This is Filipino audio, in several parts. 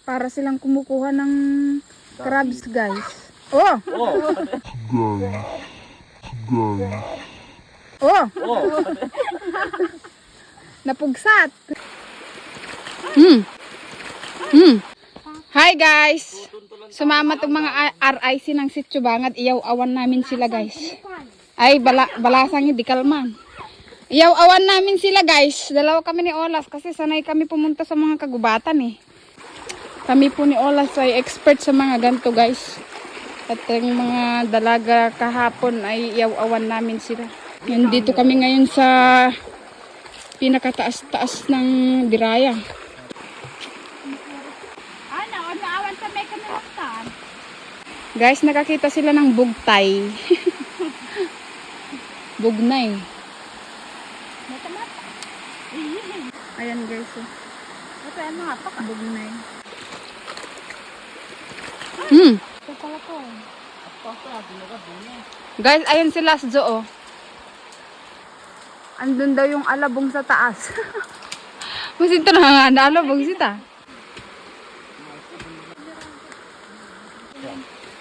Para silang kumukuha ng crabs, guys. Oh! Oh! Napugsat. Hi guys. Sumama tong mga RIC ng Sitio Bangad. Iyaw-awan namin sila, guys. Ay, balasang hindi kalman. Iyaw-awan namin sila, guys. Dalawa kami ni Olaf kasi sanay kami pumunta sa mga kagubatan eh. Kami po ni Olaf ay expert sa mga ganito, guys. At yung mga dalaga kahapon ay iyaw-awan namin sila. Nandito kami ngayon sa pinakataas-taas ng Diraya. Guys, nakakita sila ng bugtay. Bugnay. Ayan guys. Bugnay. Guys, ayun si Lasjo, oh. Andun daw yung alabong sa taas. Masinto na nga alabong sita.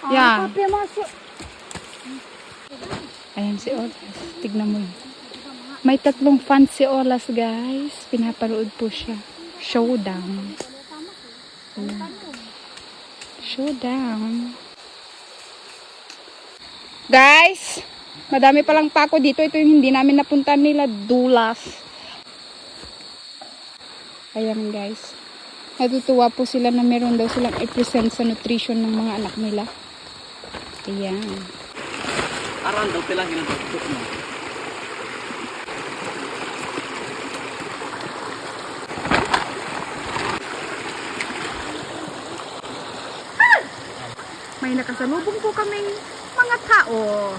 Yan. Ayan si Olas. Tignan mo yun. May 3 fans si Olas, guys. Pinapanood po siya. Showdown. Ayan. Showdown. Guys, madami palang pako dito. Ito yung hindi namin napuntahan nila. Dulas. Ayan guys. Natutuwa po sila na meron daw silang i-present sa nutrition ng mga anak nila. Ayan. Aran daw pala ginagawa mo. May nakasalubong po kaming mga tao.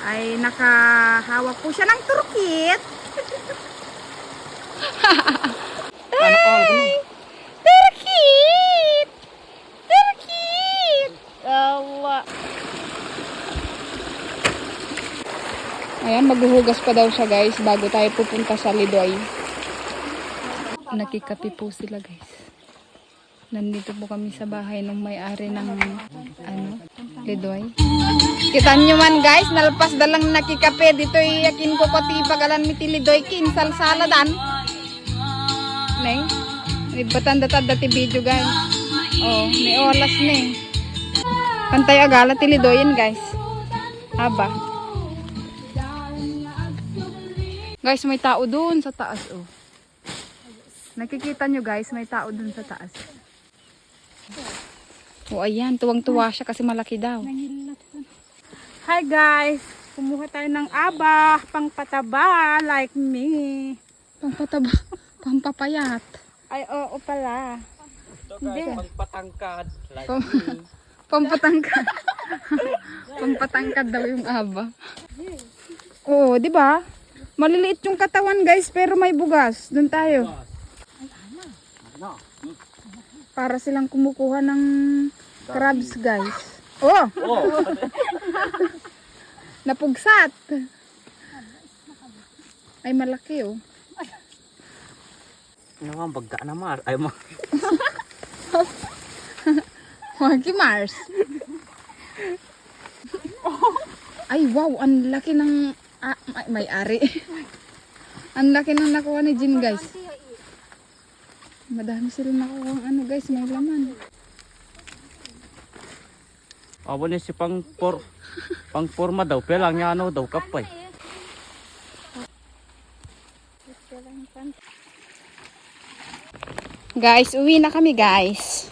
Ay nakahawak po siya ng turkit. Ay! Turkit! Turkit! Allah. Ayan, maghuhugas pa daw siya guys bago tayo pupunta sa Lidoy. Nakikapi po sila guys. Nandito po kami sa bahay ng may-ari ng Lidoy. Kita nyo man guys, nalpas dalang nakikape. Dito yakin ko pati pagalan miti Lidoy kin salsaladan. Neng, ibatan-datan dati video guys. Oh, ni Olas ni. Pantay agala ti Lidoyin guys. Aba. Guys, may tao doon sa taas oh. Nakikita nyo guys, may tao doon sa taas. O ayan, tuwang-tuwa siya kasi malaki daw. Hi guys! Kumuha tayo ng aba, pangpataba like me. Pangpataba? Pampapayat? Ay, oo pala. Hindi. Pangpatangkad. Like Pampatangkad. Pampatangkad daw yung aba. Oo, di ba? Maliliit yung katawan guys, pero may bugas. Doon tayo. Para silang kumukuha ng crabs, guys. Oh! Napugsat. Ay, malaki, oh. ano nga, bagga na mar. Ay, Monkey Mars. Ay, wow. Ang laki ng may-ari. Ang laki ng nakuha ni Jin, guys. Madami sila nakuha ng guys, may laman. abo ni si pangporma daw, pelang niya ano daw kapay. Guys, uwi na kami guys.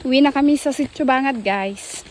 Uwi na kami sa Sitio Bangad guys.